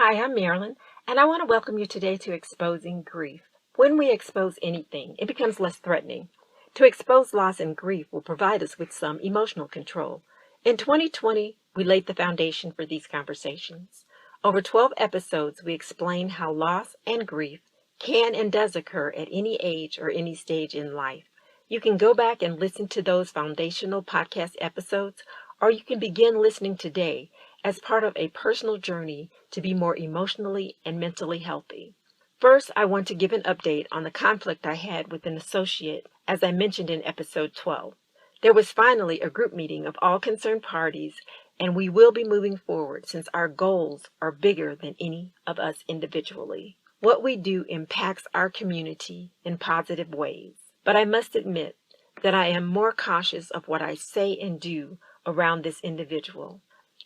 Hi, I'm Marilyn, and I want to welcome you today to Exposing Grief. When we expose anything, it becomes less threatening. To expose loss and grief will provide us with some emotional control. In 2020, we laid the foundation for these conversations. Over 12 episodes, we explain how loss and grief can and does occur at any age or any stage in life. You can go back and listen to those foundational podcast episodes, or you can begin listening today as part of a personal journey to be more emotionally and mentally healthy. First, I want to give an update on the conflict I had with an associate, as I mentioned in episode 12. There was finally a group meeting of all concerned parties, and we will be moving forward since our goals are bigger than any of us individually. What we do impacts our community in positive ways, but I must admit that I am more cautious of what I say and do around this individual.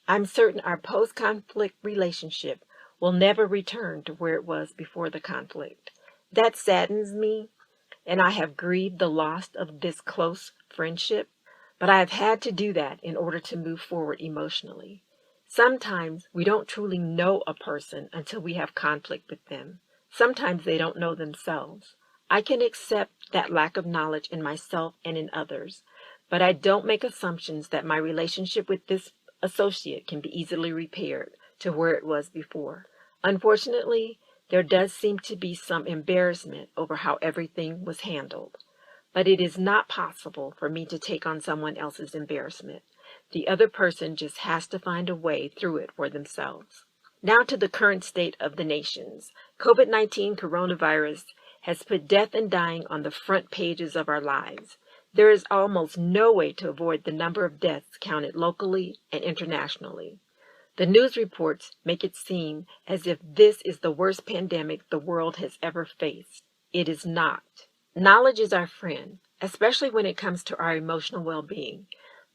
I'm certain our post-conflict relationship will never return to where it was before the conflict. That saddens me, and I have grieved the loss of this close friendship, but I have had to do that in order to move forward emotionally. Sometimes we don't truly know a person until we have conflict with them. Sometimes they don't know themselves. I can accept that lack of knowledge in myself and in others, but I don't make assumptions that my relationship with this associate can be easily repaired to where it was before. Unfortunately, there does seem to be some embarrassment over how everything was handled. But it is not possible for me to take on someone else's embarrassment. The other person just has to find a way through it for themselves. Now to the current state of the nations. COVID-19 coronavirus has put death and dying on the front pages of our lives. There is almost no way to avoid the number of deaths counted locally and internationally. The news reports make it seem as if this is the worst pandemic the world has ever faced. It is not. Knowledge is our friend, especially when it comes to our emotional well-being.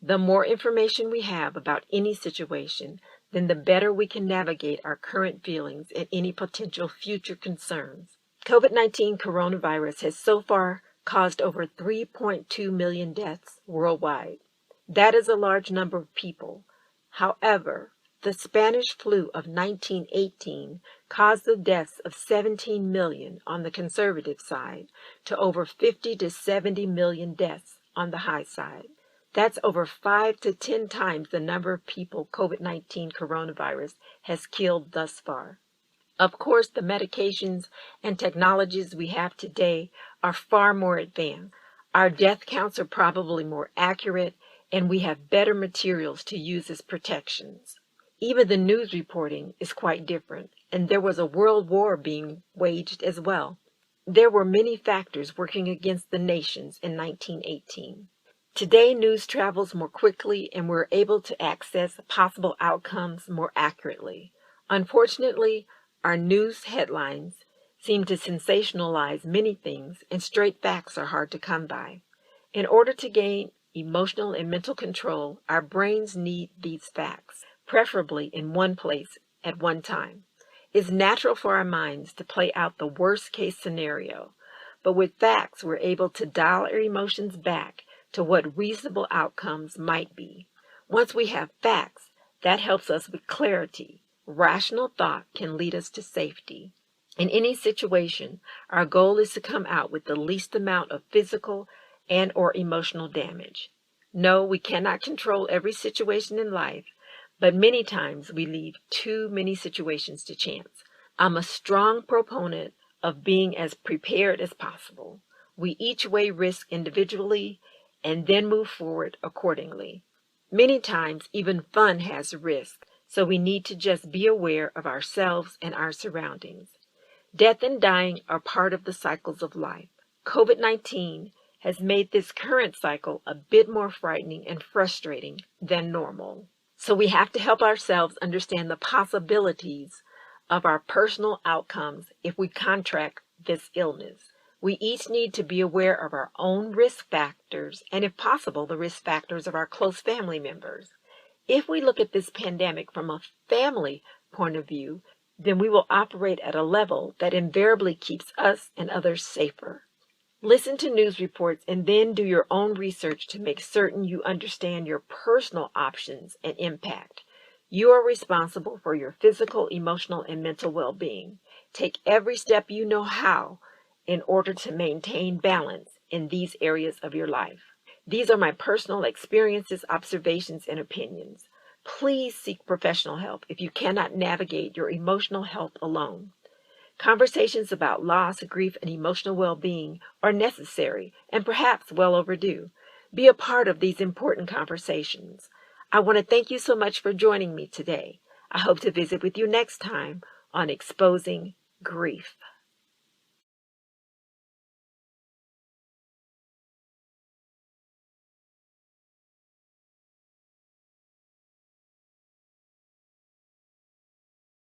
The more information we have about any situation, then the better we can navigate our current feelings and any potential future concerns. COVID-19 coronavirus has so far caused over 3.2 million deaths worldwide. That is a large number of people. However, the Spanish flu of 1918 caused the deaths of 17 million on the conservative side to over 50 to 70 million deaths on the high side. That's over 5 to 10 times the number of people COVID-19 coronavirus has killed thus far. Of course, the medications and technologies we have today are far more advanced. Our death counts are probably more accurate, and we have better materials to use as protections. Even the news reporting is quite different, and there was a world war being waged as well. There were many factors working against the nations in 1918. Today, news travels more quickly, and we're able to access possible outcomes more accurately. Unfortunately, our news headlines seem to sensationalize many things, and straight facts are hard to come by. In order to gain emotional and mental control, our brains need these facts, preferably in one place at one time. It's natural for our minds to play out the worst-case scenario, but with facts, we're able to dial our emotions back to what reasonable outcomes might be. Once we have facts, that helps us with clarity. Rational thought can lead us to safety. In any situation, our goal is to come out with the least amount of physical and or emotional damage. No, we cannot control every situation in life, but many times we leave too many situations to chance. I'm a strong proponent of being as prepared as possible. We each weigh risk individually and then move forward accordingly. Many times, even fun has risk, so we need to just be aware of ourselves and our surroundings. Death and dying are part of the cycles of life. COVID-19 has made this current cycle a bit more frightening and frustrating than normal. So we have to help ourselves understand the possibilities of our personal outcomes if we contract this illness. We each need to be aware of our own risk factors and, if possible, the risk factors of our close family members. If we look at this pandemic from a family point of view, then we will operate at a level that invariably keeps us and others safer. Listen to news reports and then do your own research to make certain you understand your personal options and impact. You are responsible for your physical, emotional, and mental well-being. Take every step you know how in order to maintain balance in these areas of your life. These are my personal experiences, observations, and opinions. Please seek professional help if you cannot navigate your emotional health alone. Conversations about loss, grief, and emotional well-being are necessary and perhaps well overdue. Be a part of these important conversations. I want to thank you so much for joining me today. I hope to visit with you next time on Exposing Grief.